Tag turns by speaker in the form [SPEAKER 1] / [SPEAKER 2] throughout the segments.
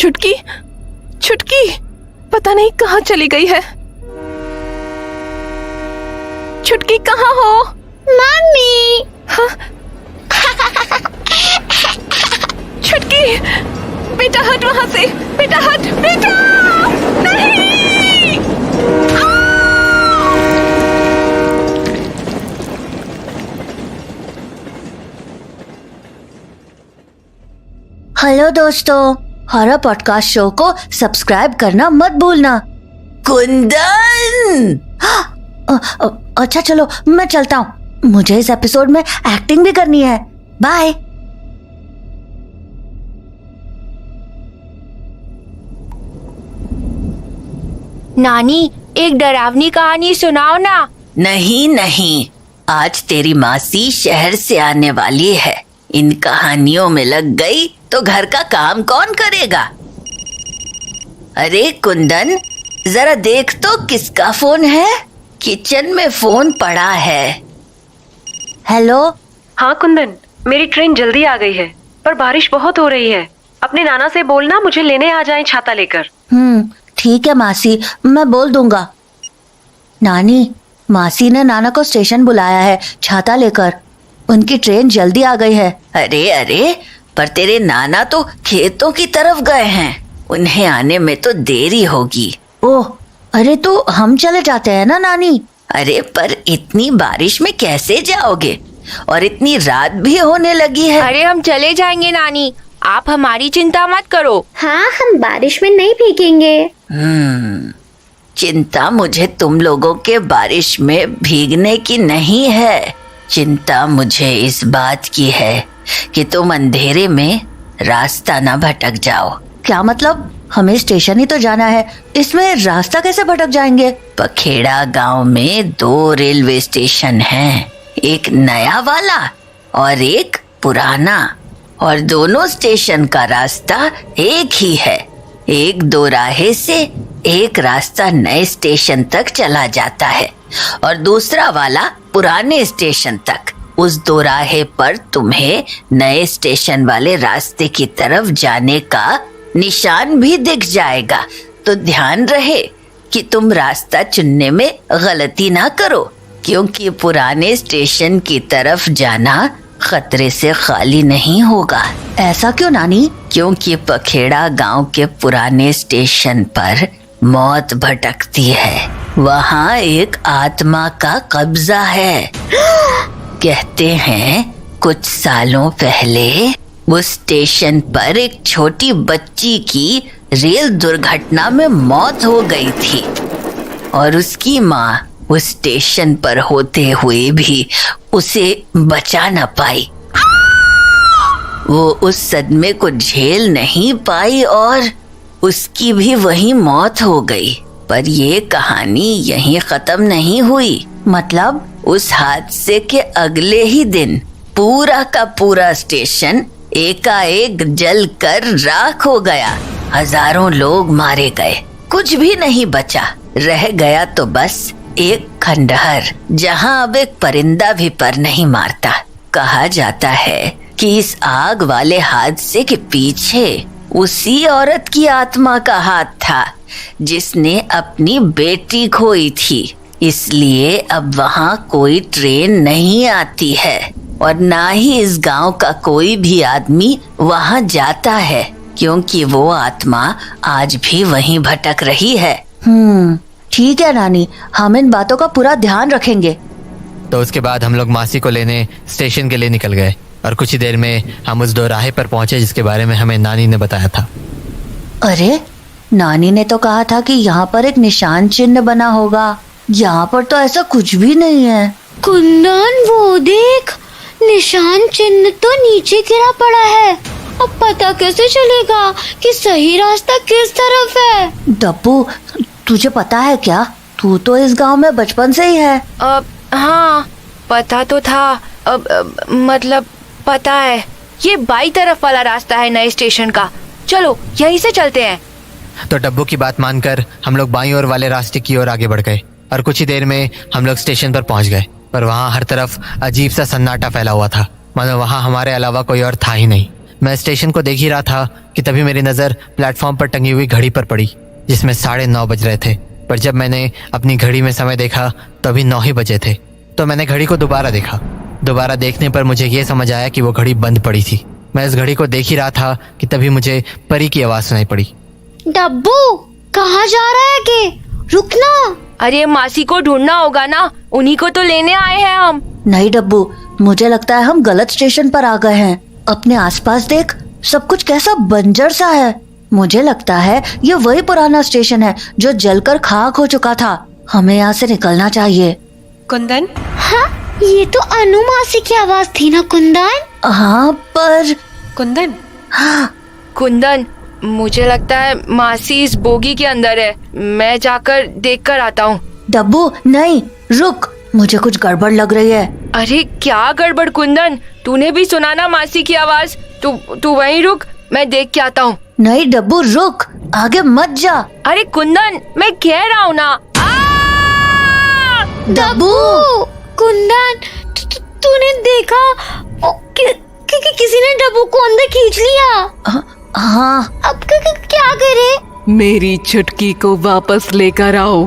[SPEAKER 1] छुटकी, छुटकी पता नहीं कहाँ चली गई है। छुटकी कहाँ हो?
[SPEAKER 2] मम्मी।
[SPEAKER 1] हाँ? छुटकी, बेटा हट वहां से, बेटा हट, बेटा नहीं।
[SPEAKER 3] हेलो दोस्तों, हॉरर पॉडकास्ट शो को सब्सक्राइब करना मत भूलना।
[SPEAKER 4] कुंदन!
[SPEAKER 3] अच्छा चलो मैं चलता हूँ, मुझे इस एपिसोड में एक्टिंग भी करनी है। बाय।
[SPEAKER 2] नानी, एक डरावनी कहानी सुनाओ ना।
[SPEAKER 4] नहीं नहीं, आज तेरी मासी शहर से आने वाली है। इन कहानियों में लग गई तो घर का काम कौन करेगा? अरे कुंदन, जरा देख तो किसका फोन है। किचन में फोन पड़ा है।
[SPEAKER 3] हेलो।
[SPEAKER 1] हाँ कुंदन, मेरी ट्रेन जल्दी आ गई है, पर बारिश बहुत हो रही है। अपने नाना से बोलना मुझे लेने आ जाएं छाता लेकर।
[SPEAKER 3] ठीक है मासी, मैं बोल दूंगा। नानी, मासी ने नाना को स्टेशन बुलाया है छाता लेकर। उनकी ट्रेन जल्दी आ गई है।
[SPEAKER 4] अरे अरे, पर तेरे नाना तो खेतों की तरफ गए हैं, उन्हें आने में तो देरी होगी।
[SPEAKER 3] ओह, अरे तो हम चले जाते हैं ना नानी।
[SPEAKER 4] अरे पर इतनी बारिश में कैसे जाओगे? और इतनी रात भी होने लगी है।
[SPEAKER 2] अरे हम चले जाएंगे नानी, आप हमारी चिंता मत करो।
[SPEAKER 5] हाँ, हम बारिश में नहीं भीगेंगे।
[SPEAKER 4] चिंता मुझे तुम लोगों के बारिश में भीगने की नहीं है। चिंता मुझे इस बात की है कि तुम अंधेरे में रास्ता ना भटक जाओ।
[SPEAKER 3] क्या मतलब? हमें स्टेशन ही तो जाना है, इसमें रास्ता कैसे भटक जाएंगे?
[SPEAKER 4] पखेड़ा गांव में 2 रेलवे स्टेशन हैं, एक नया वाला और एक पुराना, और दोनों स्टेशन का रास्ता एक ही है। एक दोराहे से एक रास्ता नए स्टेशन तक चला जाता है और दूसरा वाला पुराने स्टेशन तक। उस दोराहे पर तुम्हें नए स्टेशन वाले रास्ते की तरफ जाने का निशान भी दिख जाएगा। तो ध्यान रहे कि तुम रास्ता चुनने में गलती ना करो, क्योंकि पुराने स्टेशन की तरफ जाना खतरे से खाली नहीं होगा।
[SPEAKER 3] ऐसा क्यों नानी?
[SPEAKER 4] क्योंकि पखेड़ा गांव के पुराने स्टेशन पर मौत भटकती है। वहाँ एक आत्मा का कब्जा है। कहते हैं कुछ सालों पहले उस स्टेशन पर एक छोटी बच्ची की रेल दुर्घटना में मौत हो गई थी और उसकी माँ उस स्टेशन पर होते हुए भी उसे बचा न पाई। वो उस सदमे को झेल नहीं पाई और उसकी भी वहीं मौत हो गई। पर ये कहानी यहीं खत्म नहीं हुई।
[SPEAKER 3] मतलब?
[SPEAKER 4] उस हादसे के अगले ही दिन पूरा का पूरा स्टेशन एकाएक जल कर राख हो गया। हजारों लोग मारे गए, कुछ भी नहीं बचा। रह गया तो बस एक खंडहर, जहां अब एक परिंदा भी पर नहीं मारता। कहा जाता है कि इस आग वाले हादसे के पीछे उसी औरत की आत्मा का हाथ था जिसने अपनी बेटी खोई थी। इसलिए अब वहां कोई ट्रेन नहीं आती है और ना ही इस गांव का कोई भी आदमी वहां जाता है, क्योंकि वो आत्मा आज भी वहीं भटक रही है।
[SPEAKER 3] ठीक है नानी, हम इन बातों का पूरा ध्यान रखेंगे।
[SPEAKER 6] तो उसके बाद हम लोग मासी को लेने स्टेशन के लिए निकल गए और कुछ ही देर में हम उस दोराहे पर पहुंचे जिसके बारे में हमें नानी ने बताया था।
[SPEAKER 3] अरे, नानी ने तो कहा था कि यहाँ पर एक निशान चिन्ह बना होगा। यहाँ पर तो ऐसा कुछ भी नहीं है।
[SPEAKER 5] कुंदन, वो देख, निशान चिन्ह तो नीचे गिरा पड़ा है। अब पता कैसे चलेगा कि सही रास्ता किस तरफ है?
[SPEAKER 3] डब्बू, तुझे पता है क्या? तू तो इस गांव में बचपन से ही है।
[SPEAKER 2] हाँ, पता तो था। मतलब पता है, ये बाई तरफ वाला रास्ता है नए स्टेशन का। चलो यहीं से चलते हैं।
[SPEAKER 6] तो डब्बू की बात मानकर हम लोग बाईं ओर वाले रास्ते की ओर आगे बढ़ गए और कुछ ही देर में हम लोग स्टेशन पर पहुंच गए। पर वहाँ हर तरफ अजीब सा सन्नाटा फैला हुआ था, मानो वहाँ हमारे अलावा कोई और था ही नहीं। मैं स्टेशन को देख ही रहा था कि तभी मेरी नज़र प्लेटफॉर्म पर टंगी हुई घड़ी पर पड़ी जिसमें 9:30 बज रहे थे। पर जब मैंने अपनी घड़ी में समय देखा तो अभी 9 ही बजे थे। तो मैंने घड़ी को दोबारा देखा। दोबारा देखने पर मुझे ये समझ आया कि वो घड़ी बंद पड़ी थी। मैं इस घड़ी को देख ही रहा था कि तभी मुझे परी की आवाज़ सुनाई पड़ी।
[SPEAKER 5] डब्बू कहाँ जा रहा है के? रुकना।
[SPEAKER 2] अरे मासी को ढूंढना होगा ना, उन्हीं को तो लेने आए हैं हम।
[SPEAKER 3] नहीं डब्बू, मुझे लगता है हम गलत स्टेशन पर आ गए हैं। अपने आसपास देख, सब कुछ कैसा बंजर सा है। मुझे लगता है ये वही पुराना स्टेशन है जो जलकर खाक हो चुका था। हमें यहाँ से निकलना चाहिए।
[SPEAKER 1] कुंदन,
[SPEAKER 5] हाँ, ये तो अनु मासी की आवाज थी ना कुंदन?
[SPEAKER 3] हाँ पर
[SPEAKER 1] कुंदन,
[SPEAKER 2] कुंदन, मुझे लगता है मासी इस बोगी के अंदर है। मैं जाकर देख कर आता हूँ।
[SPEAKER 3] डब्बू नहीं, रुक, मुझे कुछ गड़बड़ लग रही है।
[SPEAKER 2] अरे क्या गड़बड़ कुंदन, तूने भी सुना ना मासी की आवाज? तू वहीं रुक, मैं देख के आता हूँ।
[SPEAKER 3] नहीं डब्बू रुक, आगे मत जा।
[SPEAKER 2] अरे कुंदन, मैं कह रहा हूँ ना।
[SPEAKER 3] डब्बू,
[SPEAKER 5] कुंदन, तूने देखा किसी ने डब्बू को अंदर खींच लिया।
[SPEAKER 3] हाँ।
[SPEAKER 5] अब क्या करे?
[SPEAKER 7] मेरी छुटकी को वापस लेकर आओ,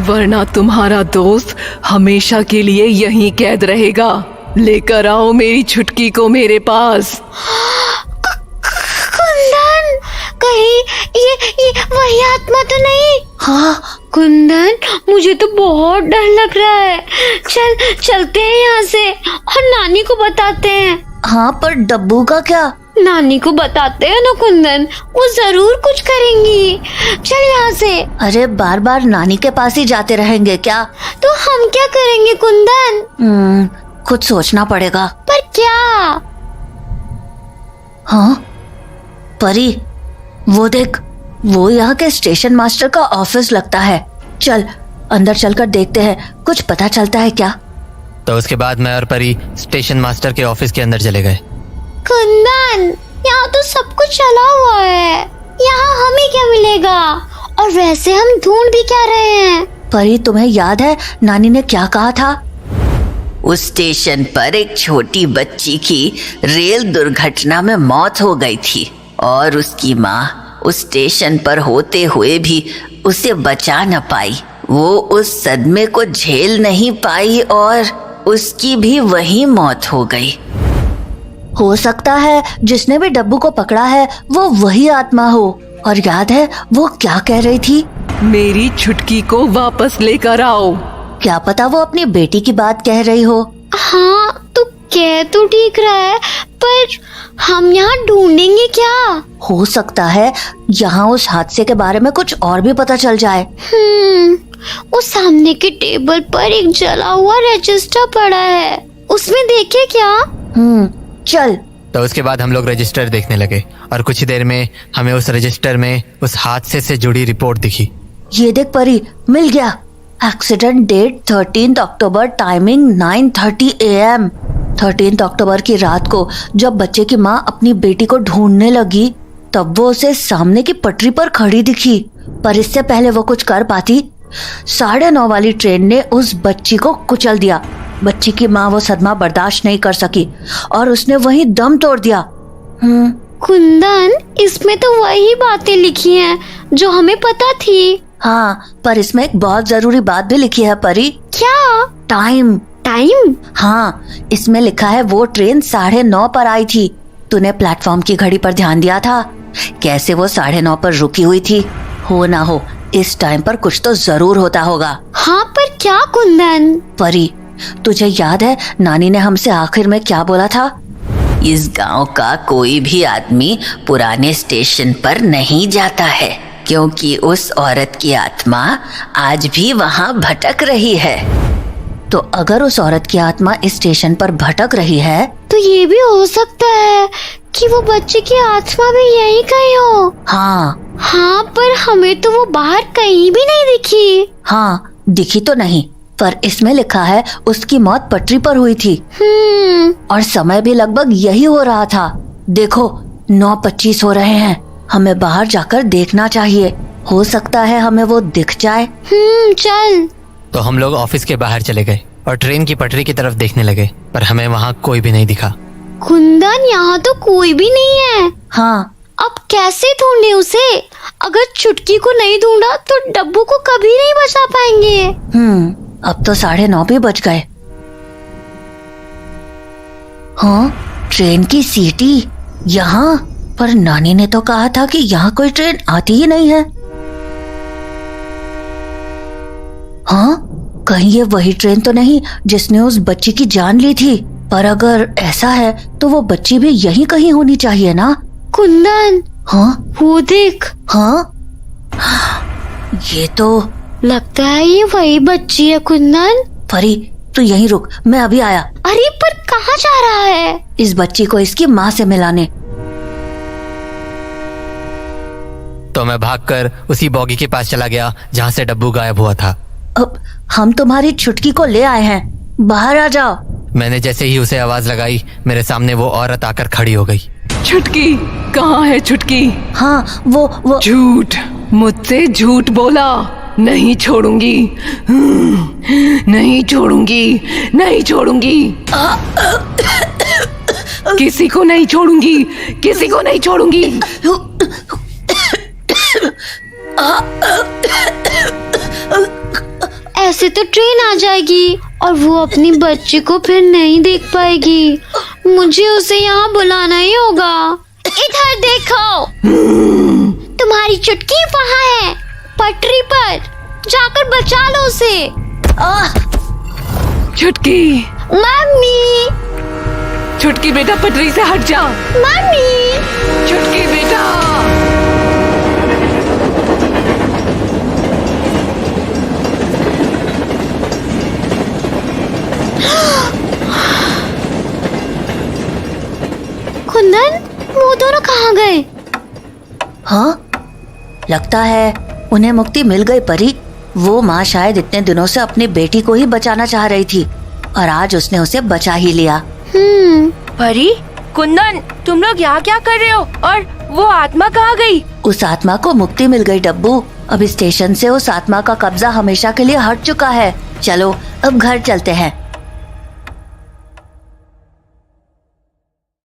[SPEAKER 7] वरना तुम्हारा दोस्त हमेशा के लिए यहीं कैद रहेगा। लेकर आओ मेरी छुटकी को मेरे पास।
[SPEAKER 5] कुंदन, कहीं ये वही आत्मा तो नहीं?
[SPEAKER 3] हाँ
[SPEAKER 5] कुंदन, मुझे तो बहुत डर लग रहा है। चलते हैं यहाँ से और नानी को बताते हैं।
[SPEAKER 3] हाँ, पर डब्बू का क्या?
[SPEAKER 5] नानी को बताते हैं ना कुंदन, वो जरूर कुछ करेंगी। चल यहाँ से।
[SPEAKER 3] अरे बार बार नानी के पास ही जाते रहेंगे क्या?
[SPEAKER 5] तो हम क्या करेंगे कुंदन?
[SPEAKER 3] कुछ सोचना पड़ेगा।
[SPEAKER 5] पर क्या?
[SPEAKER 3] हाँ परी, वो देख, वो यहाँ के स्टेशन मास्टर का ऑफिस लगता है। चल अंदर चलकर देखते हैं, कुछ पता चलता है क्या।
[SPEAKER 6] तो उसके बाद मैं और परी स्टेशन मास्टर के ऑफिस के अंदर चले गए।
[SPEAKER 5] कुंदन, यहाँ तो सब कुछ चला हुआ है, यहाँ हमें क्या मिलेगा? और वैसे हम ढूंढ भी क्या रहे हैं?
[SPEAKER 3] परी, तुम्हें याद है नानी ने क्या कहा था?
[SPEAKER 4] उस स्टेशन पर एक छोटी बच्ची की रेल दुर्घटना में मौत हो गई थी और उसकी माँ उस स्टेशन पर होते हुए भी उसे बचा न पाई। वो उस सदमे को झेल नहीं पाई और उसकी भी वही मौत हो गई।
[SPEAKER 3] हो सकता है जिसने भी डब्बू को पकड़ा है वो वही आत्मा हो। और याद है वो क्या कह रही थी?
[SPEAKER 7] मेरी छुटकी को वापस लेकर आओ।
[SPEAKER 3] क्या पता वो अपनी बेटी की बात कह रही हो।
[SPEAKER 5] हाँ, तो कह तो ठीक रहा है, पर हम यहाँ ढूंढेंगे क्या?
[SPEAKER 3] हो सकता है यहाँ उस हादसे के बारे में कुछ और भी पता चल जाए।
[SPEAKER 5] उस सामने के टेबल पर एक जला हुआ रजिस्टर पड़ा है, उसमें देखे क्या?
[SPEAKER 3] चल।
[SPEAKER 6] तो उसके बाद हम लोग रजिस्टर देखने लगे और कुछ ही देर में हमें उस रजिस्टर में उस हादसे से जुड़ी रिपोर्ट दिखी।
[SPEAKER 3] ये देख परी, मिल गया। एक्सीडेंट डेट 13 अक्टूबर, टाइमिंग 9:30 AM। 13 अक्टूबर की रात को जब बच्चे की माँ अपनी बेटी को ढूंढने लगी तब वो उसे सामने की पटरी पर खड़ी दिखी। पर इससे पहले वो कुछ कर पाती, 9:30 वाली ट्रेन ने उस बच्ची को कुचल दिया। बच्ची की माँ वो सदमा बर्दाश्त नहीं कर सकी और उसने वहीं दम तोड़ दिया।
[SPEAKER 5] कुंदन, इसमें तो वही बातें लिखी हैं जो हमें पता थी।
[SPEAKER 3] हाँ, पर इसमें एक बहुत जरूरी बात भी लिखी है परी।
[SPEAKER 5] क्या?
[SPEAKER 3] टाइम।
[SPEAKER 5] टाइम?
[SPEAKER 3] हाँ, इसमें लिखा है वो ट्रेन 9:30 पर आई थी। तूने प्लेटफॉर्म की घड़ी पर ध्यान दिया था? कैसे वो 9:30 पर रुकी हुई थी? हो ना हो इस टाइम पर कुछ तो जरूर होता होगा।
[SPEAKER 5] हाँ, पर क्या कुंदन?
[SPEAKER 3] परी, तुझे याद है नानी ने हमसे आखिर में क्या बोला था?
[SPEAKER 4] इस गांव का कोई भी आदमी पुराने स्टेशन पर नहीं जाता है क्योंकि उस औरत की आत्मा आज भी वहां भटक रही है।
[SPEAKER 3] तो अगर उस औरत की आत्मा इस स्टेशन पर भटक रही है
[SPEAKER 5] तो ये भी हो सकता है कि वो बच्चे की आत्मा भी यही कहीं हो।
[SPEAKER 3] हाँ,
[SPEAKER 5] पर हमें तो वो बाहर कहीं भी नहीं दिखी।
[SPEAKER 3] हाँ, दिखी तो नहीं, पर इसमें लिखा है उसकी मौत पटरी पर हुई थी। और समय भी लगभग यही हो रहा था। देखो 9:25 हो रहे हैं, हमें बाहर जाकर देखना चाहिए। हो सकता है हमें वो दिख जाए।
[SPEAKER 5] चल।
[SPEAKER 6] तो हम लोग ऑफिस के बाहर चले गए और ट्रेन की पटरी की तरफ देखने लगे, पर हमें वहाँ कोई भी नहीं दिखा।
[SPEAKER 5] कुंदन, यहाँ तो कोई भी नहीं है।
[SPEAKER 3] हाँ,
[SPEAKER 5] अब कैसे ढूंढे उसे? अगर चुटकी को नहीं ढूंढा तो डब्बू को कभी नहीं बचा पाएंगे।
[SPEAKER 3] अब तो 9:30 भी बज गए। हाँ, ट्रेन की सीटी यहाँ, पर नानी ने तो कहा था कि यहाँ कोई ट्रेन आती ही नहीं है। हाँ, कहीं ये वही ट्रेन तो नहीं जिसने उस बच्ची की जान ली थी? पर अगर ऐसा है तो वो बच्ची भी यहीं कहीं होनी चाहिए ना।
[SPEAKER 5] कुंदन,
[SPEAKER 3] हाँ,
[SPEAKER 5] वो देख।
[SPEAKER 3] हाँ, ये तो
[SPEAKER 5] लगता है ये वही बच्ची है। कुंदन,
[SPEAKER 3] परी, तू यहीं रुक, मैं अभी आया।
[SPEAKER 5] अरे पर कहाँ जा रहा है?
[SPEAKER 3] इस बच्ची को इसकी माँ से मिलाने।
[SPEAKER 6] तो मैं भागकर उसी बॉगी के पास चला गया जहाँ से डब्बू गायब हुआ था।
[SPEAKER 3] अब हम तुम्हारी छुटकी को ले आए हैं, बाहर आ जाओ।
[SPEAKER 6] मैंने जैसे ही उसे आवाज लगाई, मेरे सामने वो औरत आकर खड़ी हो गई।
[SPEAKER 7] छुटकी, कहाँ है छुटकी?
[SPEAKER 3] हाँ, वो
[SPEAKER 7] झूठ, मुझसे झूठ बोला। नहीं छोड़ूंगी, नहीं छोड़ूंगी, नहीं छोड़ूंगी, किसी को नहीं छोड़ूंगी, किसी को नहीं छोड़ूंगी।
[SPEAKER 5] ऐसे तो ट्रेन आ जाएगी और वो अपनी बच्ची को फिर नहीं देख पाएगी। मुझे उसे यहाँ बुलाना ही होगा। इधर देखो, तुम्हारी चुटकी वहाँ है, पटरी पर। जाकर बचा लो उसे।
[SPEAKER 7] छुटकी,
[SPEAKER 5] मम्मी,
[SPEAKER 7] छुटकी बेटा, पटरी से हट जा।
[SPEAKER 5] मम्मी,
[SPEAKER 7] छुटकी बेटा।
[SPEAKER 5] कुंदन, वो दोनों कहाँ गए?
[SPEAKER 3] हाँ, लगता है उन्हें मुक्ति मिल गई परी। वो माँ शायद इतने दिनों से अपनी बेटी को ही बचाना चाह रही थी और आज उसने उसे बचा ही लिया।
[SPEAKER 2] परी, कुंदन, तुम लोग यहाँ क्या कर रहे हो? और वो आत्मा कहाँ गई?
[SPEAKER 3] उस आत्मा को मुक्ति मिल गई डब्बू। अब स्टेशन से उस आत्मा का कब्जा हमेशा के लिए हट चुका है। चलो अब घर चलते हैं।